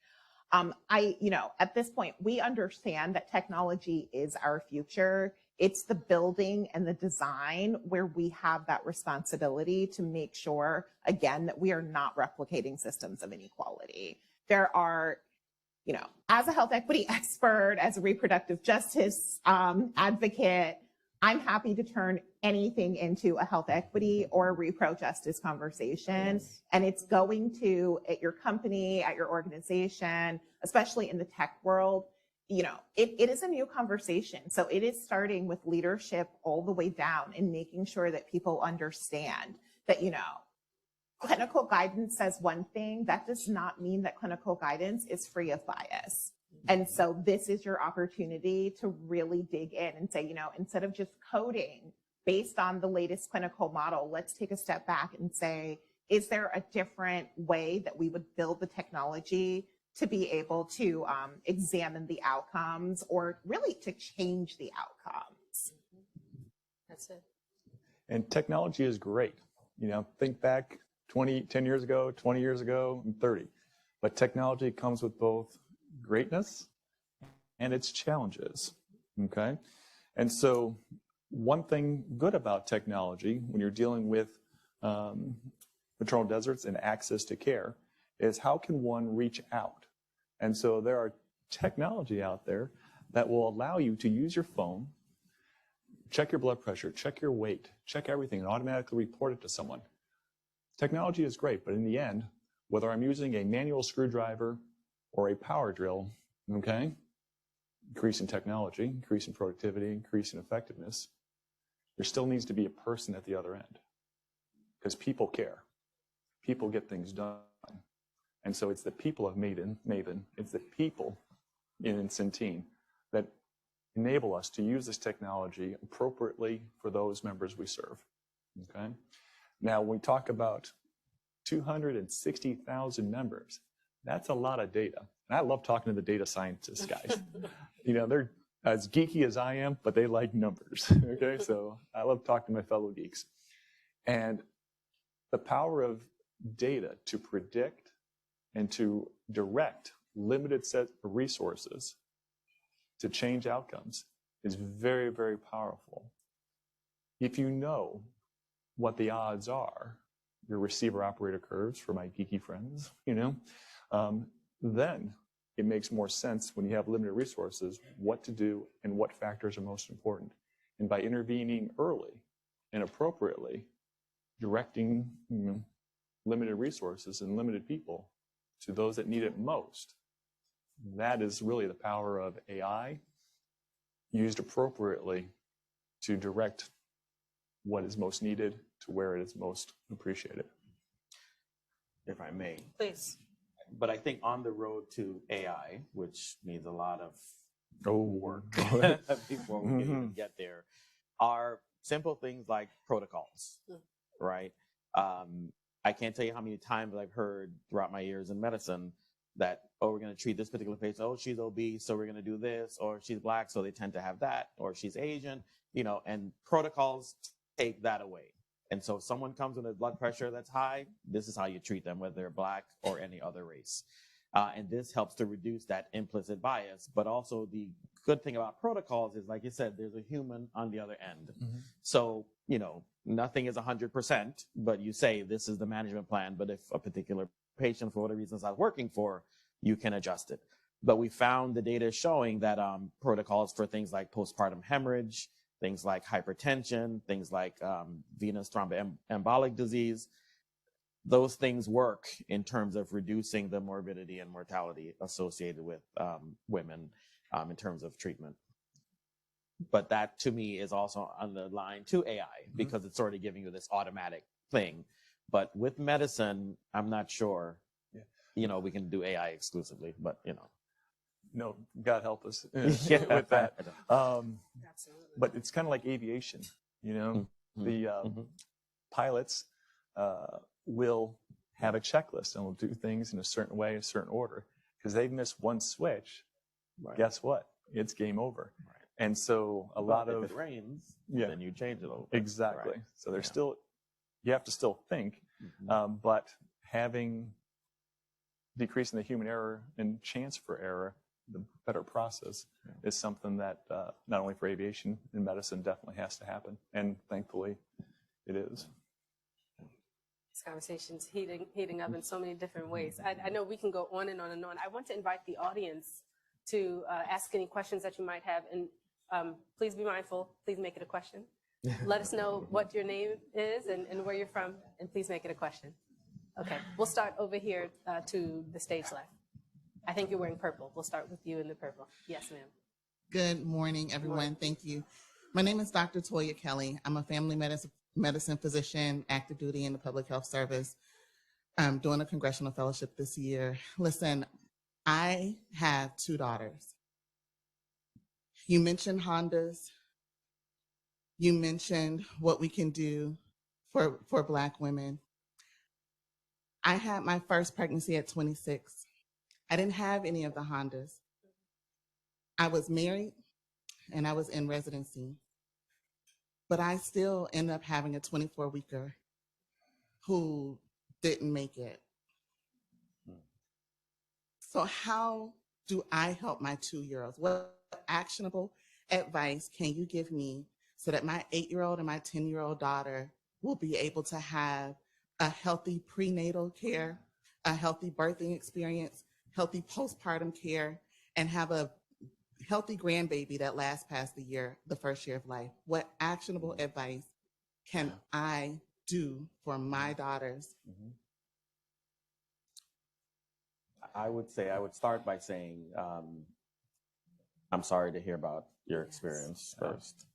At this point, we understand that technology is our future. It's the building and the design where we have that responsibility to make sure, again, that we are not replicating systems of inequality. There are, as a health equity expert, as a reproductive justice advocate, I'm happy to turn anything into a health equity or a repro justice conversation. Yes. And it's going to, at your company, at your organization, especially in the tech world, it is a new conversation. So it is starting with leadership all the way down and making sure that people understand that, clinical guidance says one thing. That does not mean that clinical guidance is free of bias. And so this is your opportunity to really dig in and say, instead of just coding based on the latest clinical model, let's take a step back and say, is there a different way that we would build the technology to be able to examine the outcomes, or really to change the outcomes? That's it. And technology is great. Think back 10 years ago, 20 years ago, and 30. But technology comes with both greatness and its challenges, okay? And so one thing good about technology when you're dealing with maternal deserts and access to care is how can one reach out? And so there are technology out there that will allow you to use your phone, check your blood pressure, check your weight, check everything, and automatically report it to someone. Technology is great, but in the end, whether I'm using a manual screwdriver or a power drill, okay, increasing technology, increasing productivity, increasing effectiveness, there still needs to be a person at the other end, because people care. People get things done. And so it's the people of Maven, it's the people in Centene that enable us to use this technology appropriately for those members we serve, okay? Now, when we talk about 260,000 members, that's a lot of data. And I love talking to the data scientists, guys. They're as geeky as I am, but they like numbers, okay? So I love talking to my fellow geeks. And the power of data to predict and to direct limited set of resources to change outcomes is very, very powerful. If you know what the odds are, your receiver operator curves for my geeky friends, then it makes more sense when you have limited resources what to do and what factors are most important. And by intervening early and appropriately, directing limited resources and limited people to those that need it most, that is really the power of AI used appropriately to direct what is most needed to where it is most appreciated. If I may. Please. But I think on the road to AI, which needs a lot of work before we can even get there, are simple things like protocols, right? I can't tell you how many times I've heard throughout my years in medicine that, oh, we're going to treat this particular patient. Oh, she's obese, so we're going to do this, or she's Black, so they tend to have that, or she's Asian, and protocols take that away. And so if someone comes with a blood pressure that's high, this is how you treat them, whether they're Black or any other race. And this helps to reduce that implicit bias. But also the good thing about protocols is, like you said, there's a human on the other end. Mm-hmm. So, nothing is 100%, but you say this is the management plan. But if a particular patient, for whatever reason, is not working for, you can adjust it. But we found the data showing that protocols for things like postpartum hemorrhage, things like hypertension, things like venous thromboembolic disease, those things work in terms of reducing the morbidity and mortality associated with women in terms of treatment. But that, to me, is also on the line to AI, because it's sort of giving you this automatic thing. But with medicine, I'm not sure, we can do AI exclusively, but, No, God help us Yeah. with that. But it's kind of like aviation, the pilots will have a checklist and will do things in a certain way, a certain order, because they've missed one switch. Right. Guess what? It's game over. Right. And so if it rains, then you change it a little bit. Exactly. Right. So there's you have to still think, but decreasing the human error and chance for error, the better process, is something that not only for aviation and medicine definitely has to happen. And thankfully it is. This conversation's heating up in so many different ways. I know we can go on and on and on. I want to invite the audience to ask any questions that you might have. And please be mindful. Please make it a question. Let us know what your name is and where you're from, and please make it a question. Okay, we'll start over here to the stage left. I think you're wearing purple. We'll start with you in the purple. Yes, ma'am. Good morning, everyone. Thank you. My name is Dr. Toya Kelly. I'm a family medicine physician, active duty in the public health service. I'm doing a congressional fellowship this year. Listen, I have 2 daughters. You mentioned Hondas. You mentioned what we can do for Black women. I had my first pregnancy at 26. I didn't have any of the Hondas. I was married and I was in residency, but I still ended up having a 24-weeker who didn't make it. So how do I help my 2-year-olds? What actionable advice can you give me so that my 8-year-old and my 10-year-old daughter will be able to have a healthy prenatal care, a healthy birthing experience, healthy postpartum care, and have a healthy grandbaby that lasts past the first year of life? What actionable advice can I do for my daughters? I would start by saying, I'm sorry to hear about your experience first.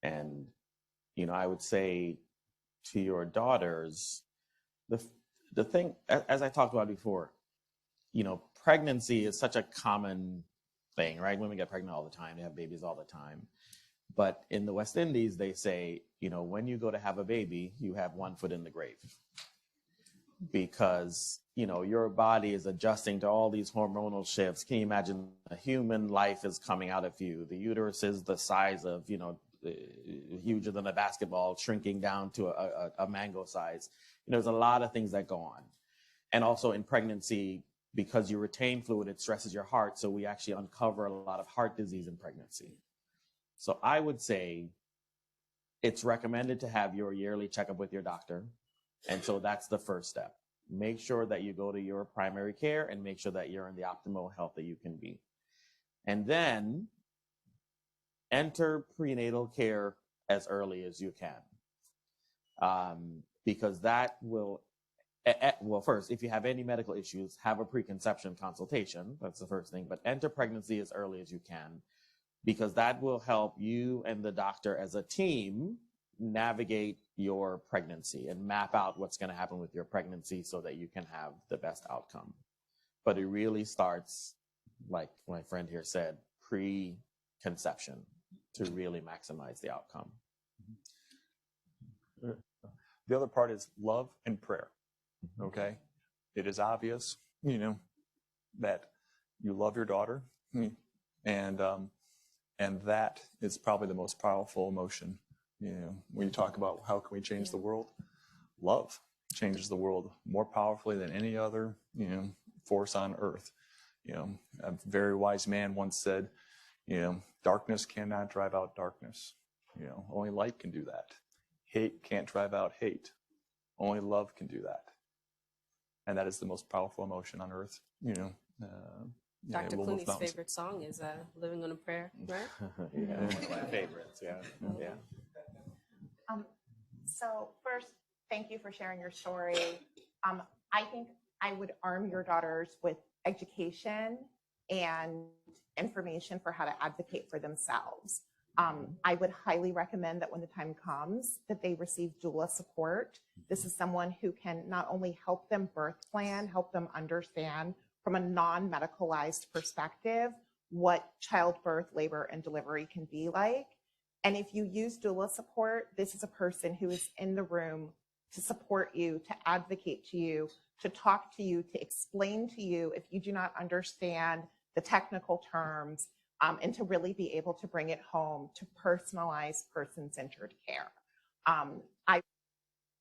And, I would say to your daughters, the thing, as I talked about before, pregnancy is such a common thing, right? Women get pregnant all the time. They have babies all the time. But in the West Indies, they say, when you go to have a baby, you have one foot in the grave. Because, your body is adjusting to all these hormonal shifts. Can you imagine a human life is coming out of you? The uterus is the size of, huger than a basketball, shrinking down to a mango size. There's a lot of things that go on. And also in pregnancy, because you retain fluid, it stresses your heart. So we actually uncover a lot of heart disease in pregnancy. So I would say it's recommended to have your yearly checkup with your doctor. And so that's the first step. Make sure that you go to your primary care and make sure that you're in the optimal health that you can be. And then enter prenatal care as early as you can. Because that will, first, if you have any medical issues, have a preconception consultation. That's the first thing. But enter pregnancy as early as you can, because that will help you and the doctor as a team navigate your pregnancy and map out what's going to happen with your pregnancy so that you can have the best outcome. But it really starts, like my friend here said, pre-conception to really maximize the outcome. The other part is love and prayer. Okay. it is obvious, that you love your daughter, and that is probably the most powerful emotion. When you talk about how can we change the world, love changes the world more powerfully than any other, force on earth. A very wise man once said, darkness cannot drive out darkness. Only light can do that. Hate can't drive out hate. Only love can do that. And that is the most powerful emotion on earth. Dr. We'll move Clooney's mountains. favorite song is "Living on a Prayer," right? Yeah, one of my favorites. Yeah, yeah. So first, thank you for sharing your story. I think I would arm your daughters with education and information for how to advocate for themselves. I would highly recommend that when the time comes that they receive doula support. This is someone who can not only help them birth plan, help them understand from a non-medicalized perspective what childbirth, labor, and delivery can be like. And if you use doula support, this is a person who is in the room to support you, to advocate to you, to talk to you, to explain to you if you do not understand the technical terms, and to really be able to bring it home to personalized, person-centered care.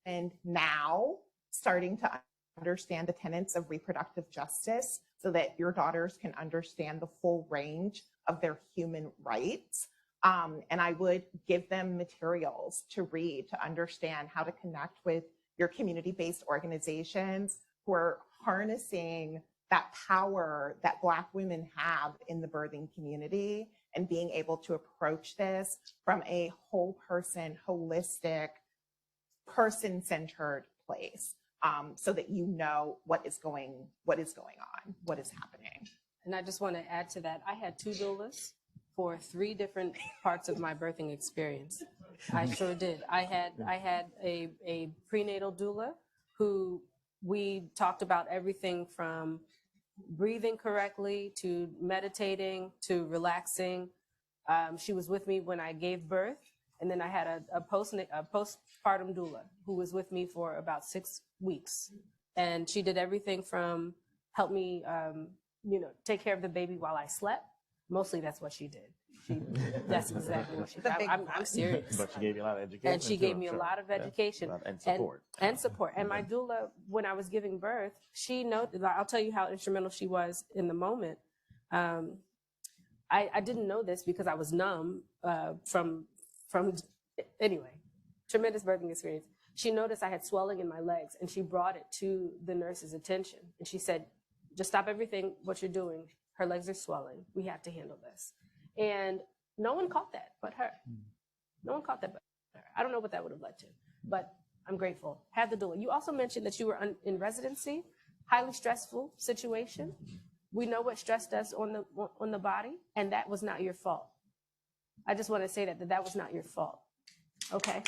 And now starting to understand the tenets of reproductive justice so that your daughters can understand the full range of their human rights. And I would give them materials to read, to understand how to connect with your community-based organizations who are harnessing that power that Black women have in the birthing community and being able to approach this from a whole person, holistic, person-centered place, so that you know what is going on, what is happening. And I just want to add to that, I had 2 doulas for 3 different parts of my birthing experience. I sure did. I had a prenatal doula who we talked about everything from breathing correctly to meditating to relaxing. She was with me when I gave birth. And then I had a postpartum doula who was with me for about 6 weeks. And she did everything from help me, take care of the baby while I slept. Mostly that's what she did. That's exactly what she did. I'm serious. But she gave you a lot of education. And she gave me a lot of education. And support. And support. And my doula, when I was giving birth, she noted, I'll tell you how instrumental she was in the moment. I didn't know this because I was numb from anyway, tremendous birthing experience. She noticed I had swelling in my legs and she brought it to the nurse's attention. And she said, just stop everything, what you're doing. Her legs are swelling. We have to handle this. And no one caught that but her. No one caught that but her. I don't know what that would have led to, but I'm grateful. Had the doula. You also mentioned that you were in residency, highly stressful situation. We know what stress does on the body, and that was not your fault. I just want to say that was not your fault. Okay.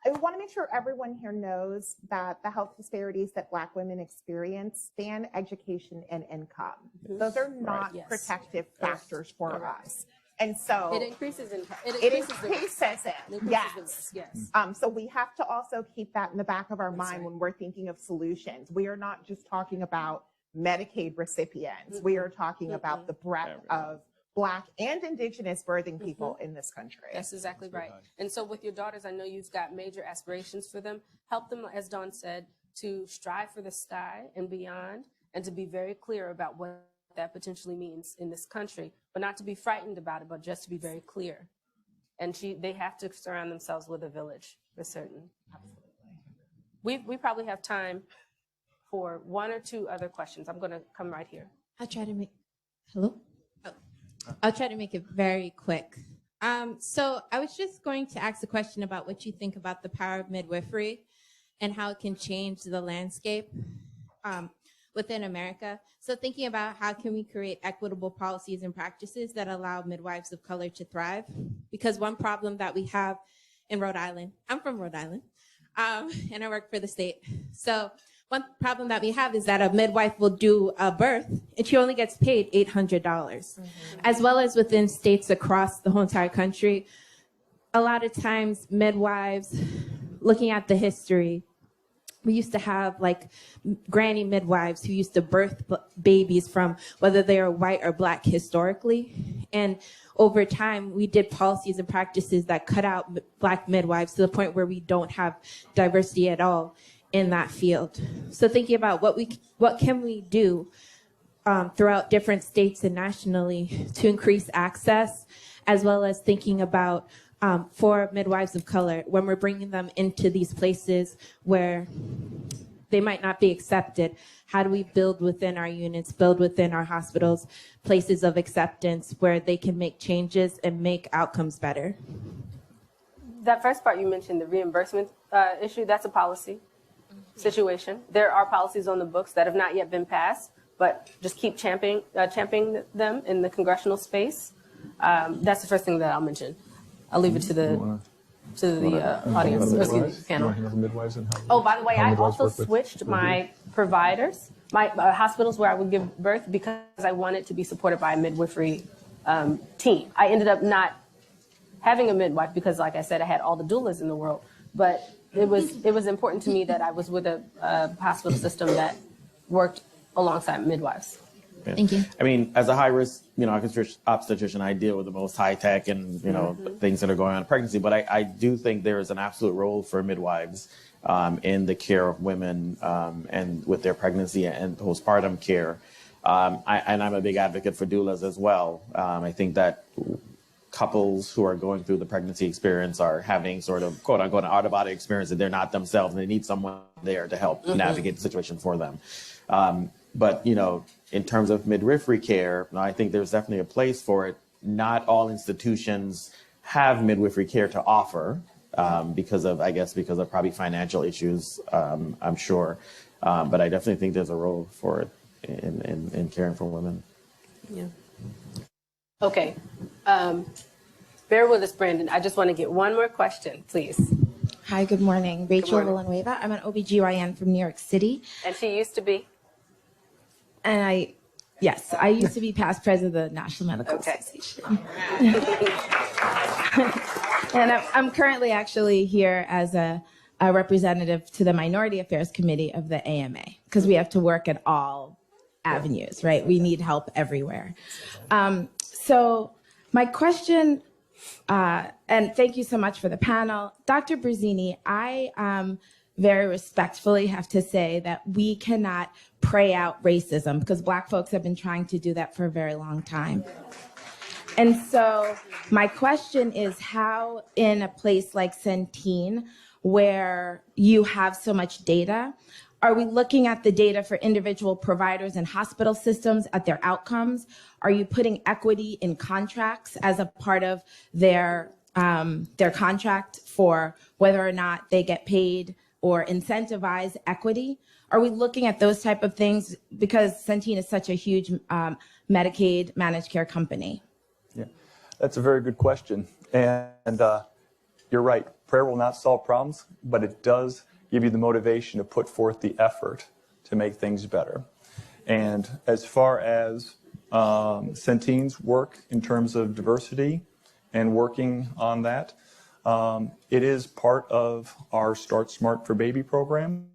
I want to make sure everyone here knows that the health disparities that Black women experience span education and income. Those are not protective factors for us. And so it increases income. It increases it. Yes. So we have to also keep that in the back of our mind when we're thinking of solutions. We are not just talking about Medicaid recipients. We are talking about the breadth of Black and Indigenous birthing people in this country. That's exactly right. And so with your daughters, I know you've got major aspirations for them. Help them, as Dawn said, to strive for the sky and beyond, and to be very clear about what that potentially means in this country, but not to be frightened about it, but just to be very clear. And they have to surround themselves with a village, for certain. Absolutely. We probably have time for 1 or 2 other questions. I'm going to come right here. I'll try to make, hello? Oh. I'll try to make it very quick. So I was just going to ask a question about what you think about the power of midwifery and how it can change the landscape within America. So thinking about how can we create equitable policies and practices that allow midwives of color to thrive? Because one problem that we have in Rhode Island, I'm from Rhode Island, and I work for the state. So one problem that we have is that a midwife will do a birth and she only gets paid $800, as well as within states across the whole entire country. a lot of times midwives, looking at the history, we used to have like granny midwives who used to birth babies from whether they are white or black historically. And over time, we did policies and practices that cut out black midwives to the point where we don't have diversity at all in that field. So thinking about what can we do throughout different states and nationally to increase access, as well as thinking about for midwives of color, when we're bringing them into these places where they might not be accepted, how do we build within our units, build within our hospitals, places of acceptance where they can make changes and make outcomes better? That first part you mentioned, the reimbursement issue, that's a policy situation. There are policies on the books that have not yet been passed, but just keep championing them in the congressional space. That's the first thing that I'll mention. I'll leave it to the audience, or excuse me, panel. Oh, by the way, I also switched my providers, my hospitals where I would give birth, because I wanted to be supported by a midwifery team. I ended up not having a midwife because, like I said, I had all the doulas in the world. But it was important to me that I was with a hospital system that worked alongside midwives. Yeah. Thank you. I mean, as a high-risk, obstetrician, I deal with the most high-tech and, things that are going on in pregnancy. But I do think there is an absolute role for midwives in the care of women and with their pregnancy and postpartum care. And I'm a big advocate for doulas as well. I think that couples who are going through the pregnancy experience are having sort of, quote-unquote, an out-of-body experience that they're not themselves, and they need someone there to help navigate the situation for them. But, in terms of midwifery care, I think there's definitely a place for it. Not all institutions have midwifery care to offer because of probably financial issues, I'm sure. But I definitely think there's a role for it in caring for women. Yeah. Okay. Bear with us, Brandon. I just want to get one more question, please. Hi, good morning. Rachel Good morning. Villanueva. I'm an OBGYN from New York City. And she used to be? And I used to be past president of the National Medical Association. And I'm currently actually here as a representative to the Minority Affairs Committee of the AMA, because we have to work at all avenues, right? We need help everywhere. So my question, and thank you so much for the panel. Dr. Brzezini, I very respectfully have to say that we cannot pray out racism, because Black folks have been trying to do that for a very long time. And so my question is, how in a place like Centene, where you have so much data, are we looking at the data for individual providers and hospital systems at their outcomes? Are you putting equity in contracts as a part of their contract for whether or not they get paid or incentivize equity? Are we looking at those type of things, because Centene is such a huge Medicaid managed care company? Yeah, that's a very good question. And you're right, prayer will not solve problems, but it does give you the motivation to put forth the effort to make things better. And as far as Centene's work in terms of diversity and working on that, it is part of our Start Smart for Baby program,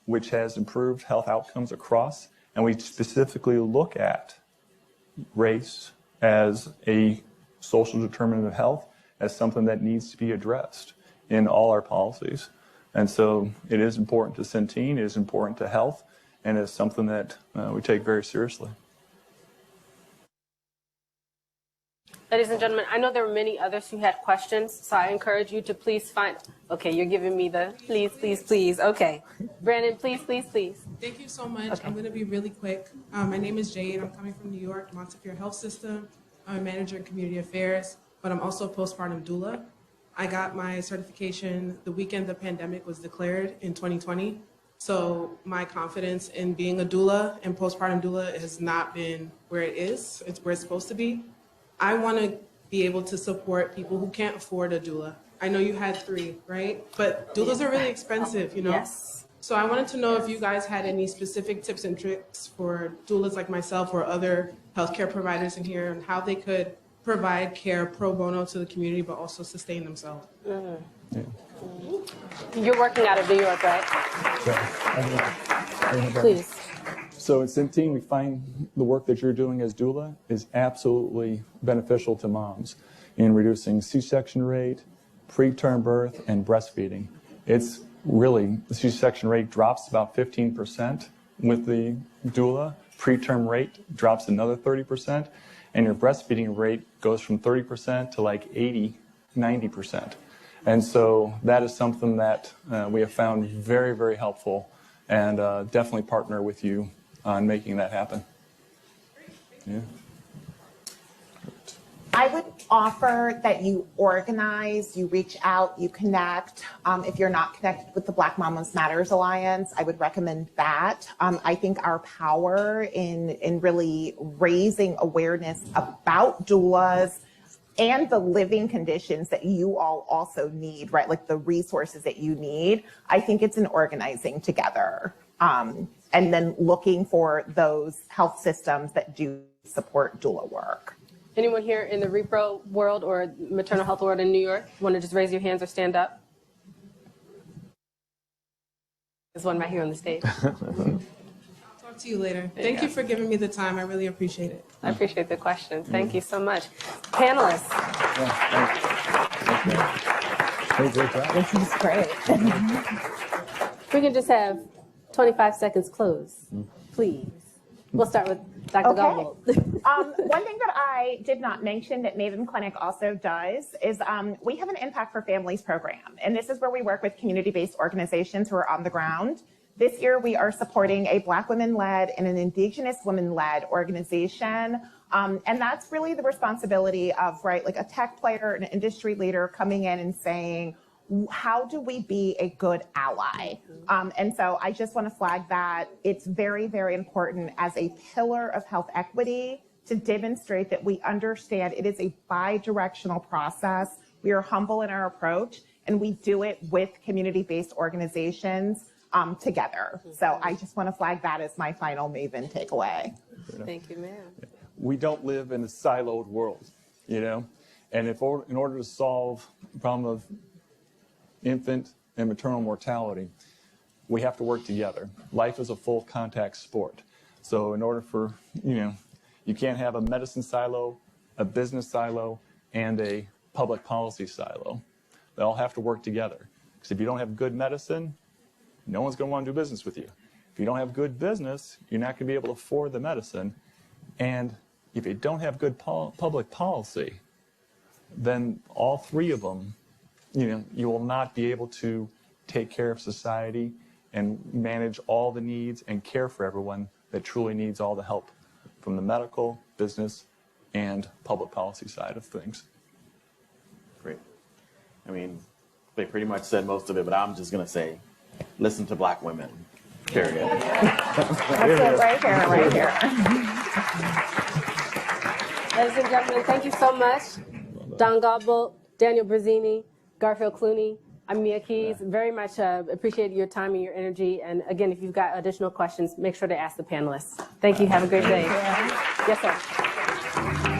which has improved health outcomes across. And we specifically look at race as a social determinant of health, as something that needs to be addressed in all our policies. And so it is important to Centene, it is important to health, and it's something that we take very seriously. Ladies and gentlemen, I know there were many others who had questions, so I encourage you to please find, okay, you're giving me the please, please, please. Okay. Brandon, please, please, please. Thank you so much. Okay. I'm going to be really quick. My name is Jade. I'm coming from New York, Montefiore Health System. I'm a manager in community affairs, but I'm also a postpartum doula. I got my certification the weekend the pandemic was declared in 2020. So my confidence in being a doula and postpartum doula has not been where it is. It's where it's supposed to be. I want to be able to support people who can't afford a doula. I know you had 3, right? But doulas are really expensive, Yes. So I wanted to know if you guys had any specific tips and tricks for doulas like myself or other healthcare providers in here, and how they could provide care pro bono to the community, but also sustain themselves. You're working out of New York, right? Please. So at Centene, we find the work that you're doing as doula is absolutely beneficial to moms in reducing C-section rate, preterm birth, and breastfeeding. It's really, the C-section rate drops about 15% with the doula. Preterm rate drops another 30%, and your breastfeeding rate goes from 30% to like 80, 90%. And so that is something that we have found very, very helpful, and definitely partner with you on making that happen. Yeah. I would offer that you organize, you reach out, you connect. If you're not connected with the Black Mamas Matters Alliance, I would recommend that. I think our power in really raising awareness about doulas and the living conditions that you all also need, right? Like the resources that you need. I think it's an organizing together. And then looking for those health systems that do support doula work. Anyone here in the repro world or maternal health world in New York? Want to just raise your hands or stand up? There's one right here on the stage. I'll talk to you later. Thank you for giving me the time. I really appreciate it. I appreciate the question. Thank you so much. Panelists. This is great. We can just have 25 seconds close, please. We'll start with Dr. Okay. Gobble. One thing that I did not mention that Maven Clinic also does is we have an Impact for Families program. And this is where we work with community-based organizations who are on the ground. This year, we are supporting a Black women-led and an Indigenous women-led organization. And that's really the responsibility of, right, like a tech player, an industry leader coming in and saying, how do we be a good ally? And so I just want to flag that it's very, very important as a pillar of health equity to demonstrate that we understand it is a bi-directional process. We are humble in our approach, and we do it with community-based organizations together. So I just want to flag that as my final Maven takeaway. Thank you, ma'am. We don't live in a siloed world, you know? And in order to solve the problem of infant and maternal mortality, we have to work together. Life is a full contact sport. So in order for, you can't have a medicine silo, a business silo, and a public policy silo. They all have to work together. Because if you don't have good medicine, no one's going to want to do business with you. If you don't have good business, you're not going to be able to afford the medicine. And if you don't have good public policy, then all three of them, you will not be able to take care of society and manage all the needs and care for everyone that truly needs all the help from the medical, business, and public policy side of things. Great. I mean, they pretty much said most of it, but I'm just going to say, listen to Black women, period. That's it right here. Ladies and gentlemen, thank you so much. Don Gobble, Daniel Brazzini, Garfield Clooney. I'm Mia Keys. Very much appreciate your time and your energy. And again, if you've got additional questions, make sure to ask the panelists. Thank you. Have a great day. Yes, sir.